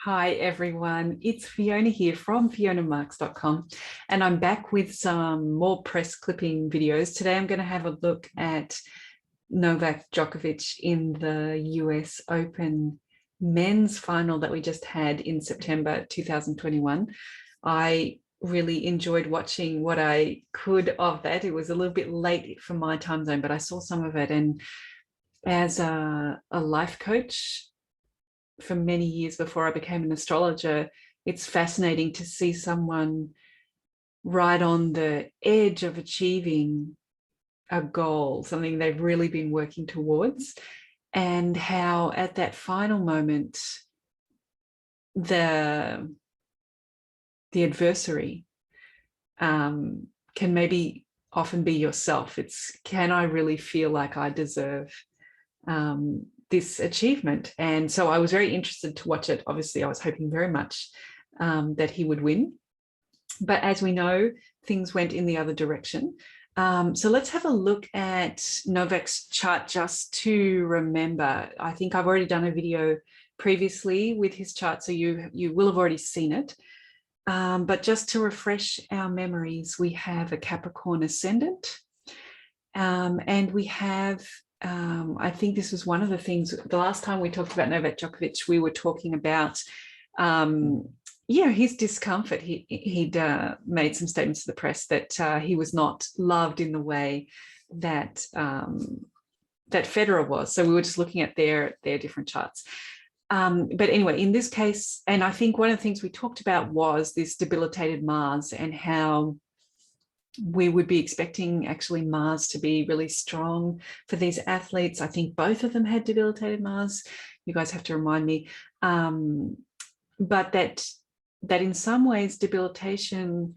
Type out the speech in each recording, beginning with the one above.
Hi everyone, it's Fiona here from fionamarks.com, and I'm back with some more press clipping videos. Today I'm going to have a look at Novak Djokovic in the US Open men's final that we just had in September 2021. I really enjoyed watching what I could of that. It was a little bit late for my time zone, but I saw some of it, and as a life coach for many years before I became an astrologer, it's fascinating to see someone right on the edge of achieving a goal, something they've really been working towards, and how at that final moment, the adversary can maybe often be yourself. It's, can I really feel like I deserve this achievement? And so I was very interested to watch it. Obviously, I was hoping very much that he would win. But as we know, things went in the other direction. So let's have a look at Novak's chart just to remember. I think I've already done a video previously with his chart, so you will have already seen it. But just to refresh our memories, we have a Capricorn ascendant, and we have I think this was one of the things, the last time we talked about Novak Djokovic, we were talking about, his discomfort. He'd made some statements to the press that he was not loved in the way that that Federer was. So we were just looking at their different charts. But anyway, in this case, and I think one of the things we talked about was this debilitated Mars and how we would be expecting actually Mars to be really strong for these athletes. I think both of them had debilitated Mars. You guys have to remind me. But that in some ways debilitation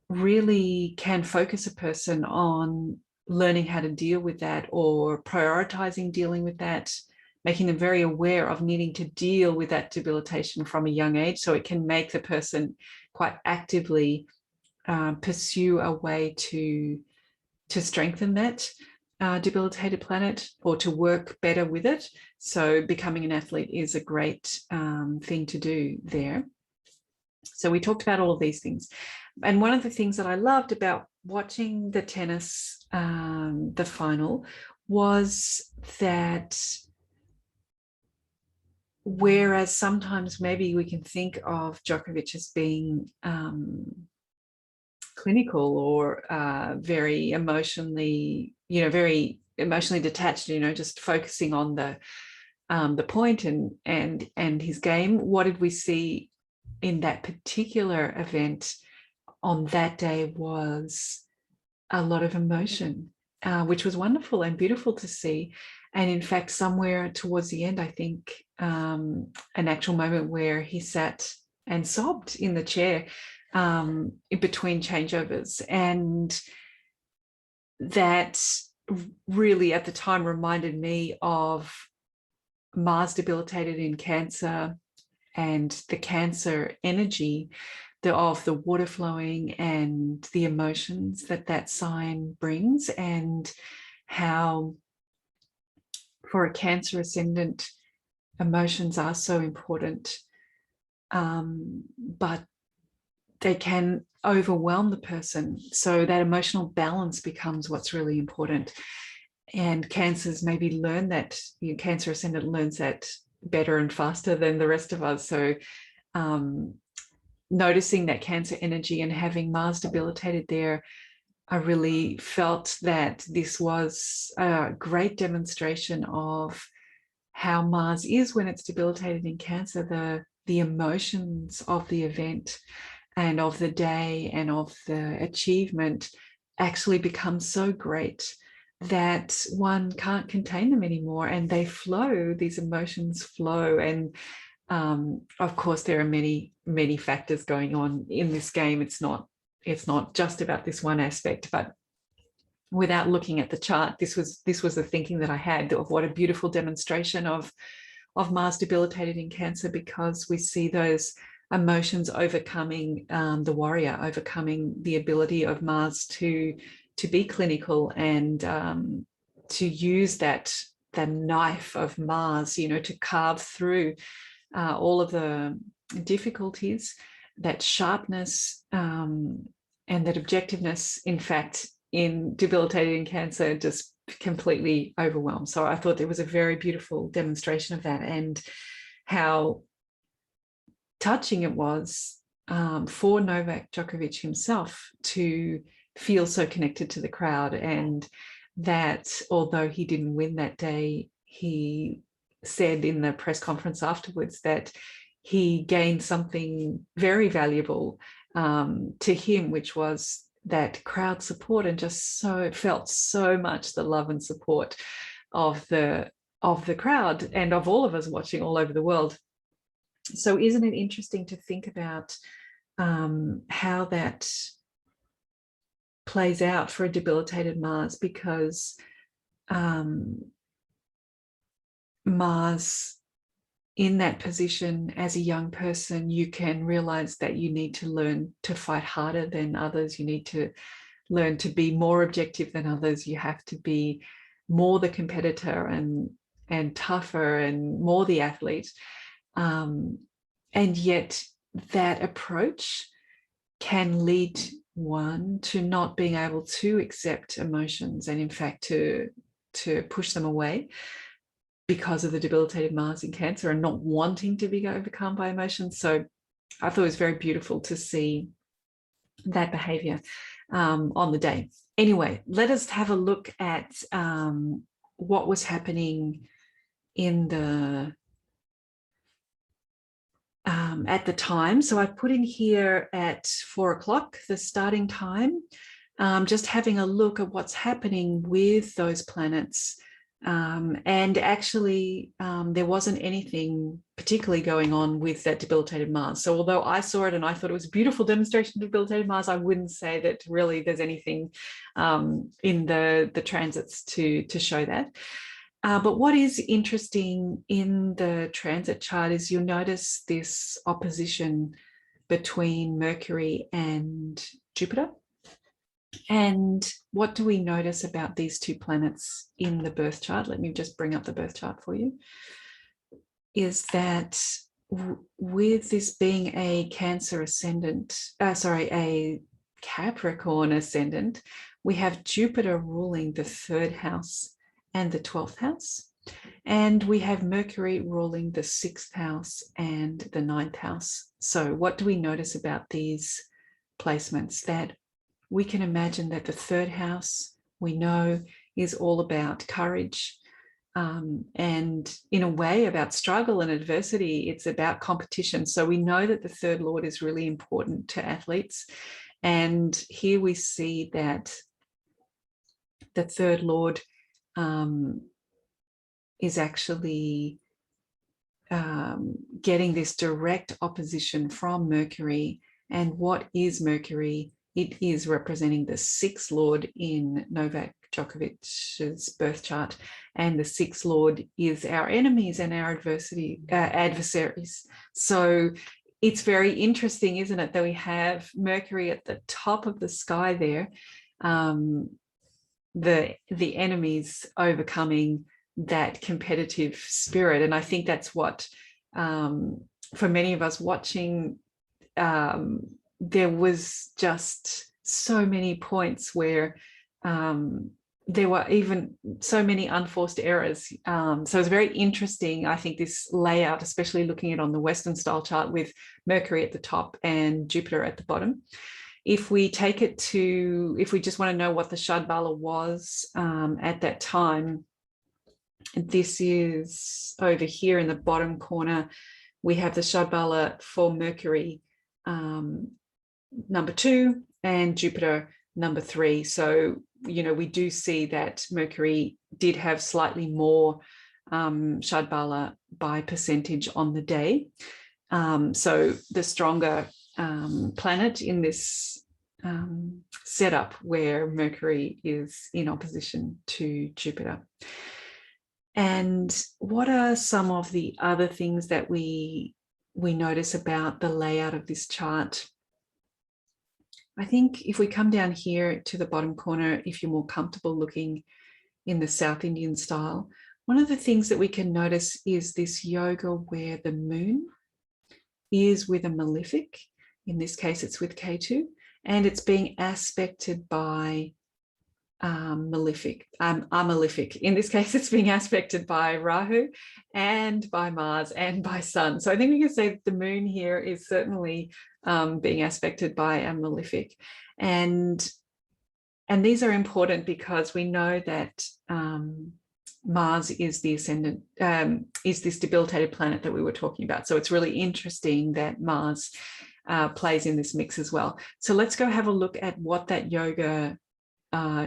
really can focus a person on learning how to deal with that, or prioritizing dealing with that, making them very aware of needing to deal with that debilitation from a young age. So it can make the person quite actively pursue a way to strengthen that debilitated planet, or to work better with it. So becoming an athlete is a great thing to do there. So we talked about all of these things. And one of the things that I loved about watching the tennis, the final, was that whereas sometimes maybe we can think of Djokovic as being clinical or very emotionally, very emotionally detached, just focusing on the point and his game. What did we see in that particular event on that day was a lot of emotion, which was wonderful and beautiful to see. And in fact, somewhere towards the end, I think an actual moment where he sat and sobbed in the chair in between changeovers. And that really at the time reminded me of Mars debilitated in Cancer and the Cancer energy of the water flowing and the emotions that sign brings, and how for a Cancer ascendant emotions are so important, but they can overwhelm the person. So that emotional balance becomes what's really important. And Cancers maybe learn that, Cancer ascendant learns that better and faster than the rest of us. So noticing that Cancer energy and having Mars debilitated there, I really felt that this was a great demonstration of how Mars is when it's debilitated in Cancer. The emotions of the event and of the day and of the achievement actually become so great that one can't contain them anymore, and they flow, these emotions flow. And of course, there are many, many factors going on in this game. It's not just about this one aspect, but without looking at the chart, this was the thinking that I had of what a beautiful demonstration of Mars debilitated in Cancer, because we see those emotions overcoming the warrior, overcoming the ability of Mars to be clinical and to use that the knife of Mars, to carve through all of the difficulties, that sharpness and that objectiveness, in fact, in debilitated in Cancer, just completely overwhelmed. So I thought there was a very beautiful demonstration of that, and how touching it was for Novak Djokovic himself to feel so connected to the crowd, and that although he didn't win that day, he said in the press conference afterwards that he gained something very valuable to him, which was that crowd support, and just felt so much the love and support of the crowd and of all of us watching all over the world. So isn't it interesting to think about how that plays out for a debilitated Mars? Because Mars in that position as a young person, you can realize that you need to learn to fight harder than others. You need to learn to be more objective than others. You have to be more the competitor and tougher and more the athlete. And yet that approach can lead one to not being able to accept emotions, and in fact to push them away because of the debilitated Mars in Cancer, and not wanting to be overcome by emotions. So I thought it was very beautiful to see that behavior on the day. Anyway, let us have a look at what was happening in the at the time. So I've put in here at 4 o'clock, the starting time, just having a look at what's happening with those planets. And actually, there wasn't anything particularly going on with that debilitated Mars. So although I saw it and I thought it was a beautiful demonstration of debilitated Mars, I wouldn't say that really there's anything in the transits to show that. But what is interesting in the transit chart is you'll notice this opposition between Mercury and Jupiter. And what do we notice about these two planets in the birth chart? Let me just bring up the birth chart for you. Is that with this being a Cancer ascendant, a Capricorn ascendant, we have Jupiter ruling the 3rd house and the 12th house. And we have Mercury ruling the 6th house and the 9th house. So what do we notice about these placements? That we can imagine that the 3rd house, we know, is all about courage and in a way about struggle and adversity. It's about competition. So we know that the 3rd Lord is really important to athletes. And here we see that the 3rd Lord is actually getting this direct opposition from Mercury. And what is Mercury? It is representing the 6th Lord in Novak Djokovic's birth chart. And the 6th Lord is our enemies and our adversaries. So it's very interesting, isn't it, that we have Mercury at the top of the sky there, the enemies overcoming that competitive spirit. And I think that's what, for many of us watching, there was just so many points where there were even so many unforced errors. So it's very interesting, I think, this layout, especially looking at it on the Western style chart with Mercury at the top and Jupiter at the bottom. If we take it to, if we just want to know what the Shadbala was at that time, this is over here in the bottom corner. We have the Shadbala for Mercury number 2 and Jupiter number 3. So, you know, we do see that Mercury did have slightly more Shadbala by percentage on the day. So the stronger planet in this setup where Mercury is in opposition to Jupiter. And what are some of the other things that we notice about the layout of this chart? I think if we come down here to the bottom corner, if you're more comfortable looking in the South Indian style, one of the things that we can notice is this yoga where the moon is with a malefic. In this case, it's with Ketu, and it's being aspected by malefic. Malefic. In this case, it's being aspected by Rahu and by Mars and by Sun. So I think we can say that the moon here is certainly being aspected by a malefic. And these are important because we know that Mars is the ascendant, is this debilitated planet that we were talking about. So it's really interesting that Mars plays in this mix as well. So let's go have a look at what that yoga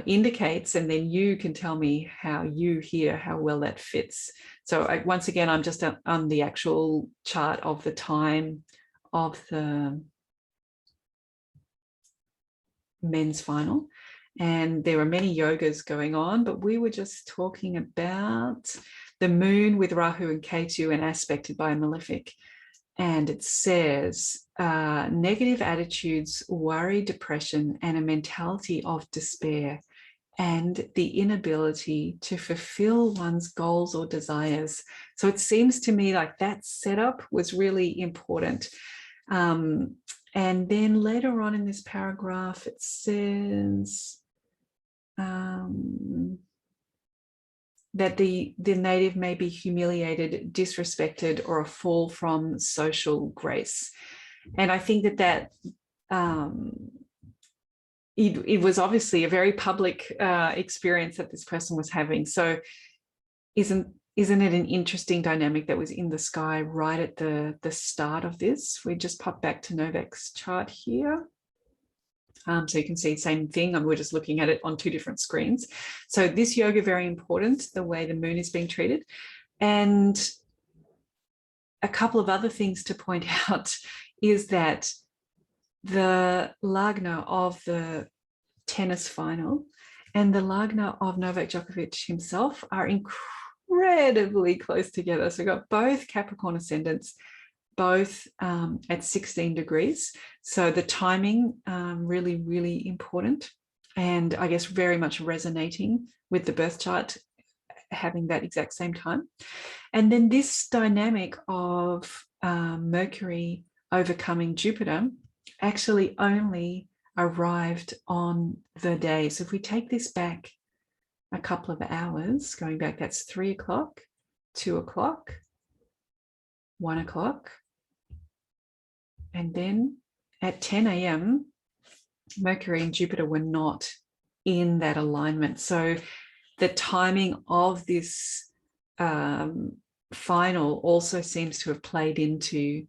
indicates, and then you can tell me how you hear how well that fits. So once again, I'm just on the actual chart of the time of the men's final, and there are many yogas going on, but we were just talking about the moon with Rahu and Ketu and aspected by a malefic. And it says negative attitudes, worry, depression, and a mentality of despair, and the inability to fulfill one's goals or desires. So it seems to me like that setup was really important. And then later on in this paragraph, it says that the native may be humiliated, disrespected, or a fall from social grace. And I think that it was obviously a very public experience that this person was having. So isn't it an interesting dynamic that was in the sky right at the start of this? We just pop back to Novak's chart here. So you can see the same thing, and we're just looking at it on two different screens. So this yoga, very important, the way the moon is being treated. And a couple of other things to point out is that the Lagna of the tennis final and the Lagna of Novak Djokovic himself are incredibly close together. So we've got both Capricorn ascendants, both at 16 degrees. So the timing really, really important. And I guess very much resonating with the birth chart, having that exact same time. And then this dynamic of Mercury overcoming Jupiter actually only arrived on the day. So if we take this back a couple of hours, going back, that's 3 o'clock, 2 o'clock, 1 o'clock. And then at 10 a.m., Mercury and Jupiter were not in that alignment. So the timing of this final also seems to have played into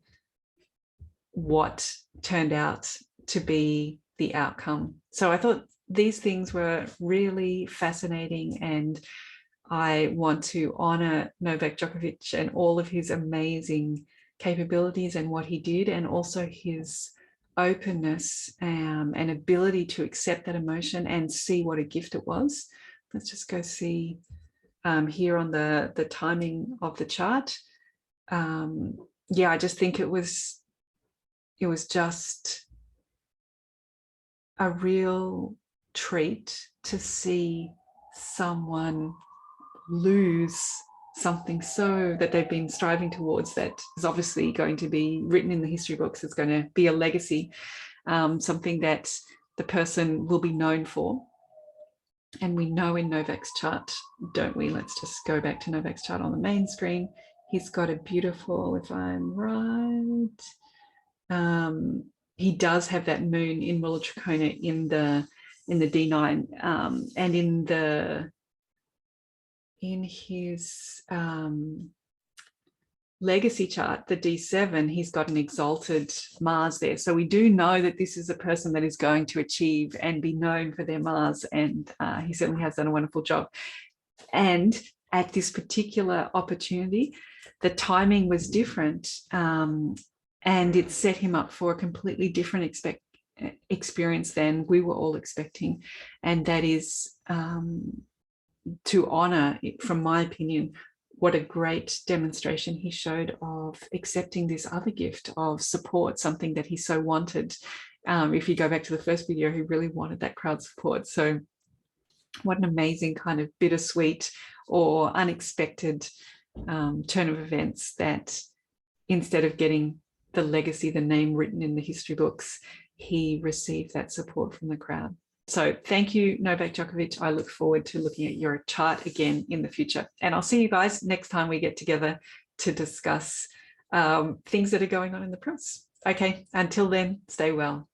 what turned out to be the outcome. So I thought these things were really fascinating, and I want to honor Novak Djokovic and all of his amazing capabilities and what he did, and also his openness and ability to accept that emotion and see what a gift it was. Let's just go see here on the timing of the chart. Yeah, I just think it was just a real treat to see someone lose something so that they've been striving towards, that is obviously going to be written in the history books. It's going to be a legacy, something that the person will be known for. And we know in Novak's chart, don't we? Let's just go back to Novak's chart on the main screen. He's got a beautiful, if I'm right, he does have that moon in Mula Trikona in the D9, and in his legacy chart, the D7, he's got an exalted Mars there. So we do know that this is a person that is going to achieve and be known for their Mars, and he certainly has done a wonderful job. And at this particular opportunity, the timing was different, and it set him up for a completely different experience than we were all expecting. And that is to honor, from my opinion, what a great demonstration he showed of accepting this other gift of support, something that he so wanted. If you go back to the first video, he really wanted that crowd support. So what an amazing kind of bittersweet or unexpected turn of events that instead of getting the legacy, the name written in the history books, he received that support from the crowd. So thank you, Novak Djokovic. I look forward to looking at your chart again in the future. And I'll see you guys next time we get together to discuss things that are going on in the press. Okay, until then, stay well.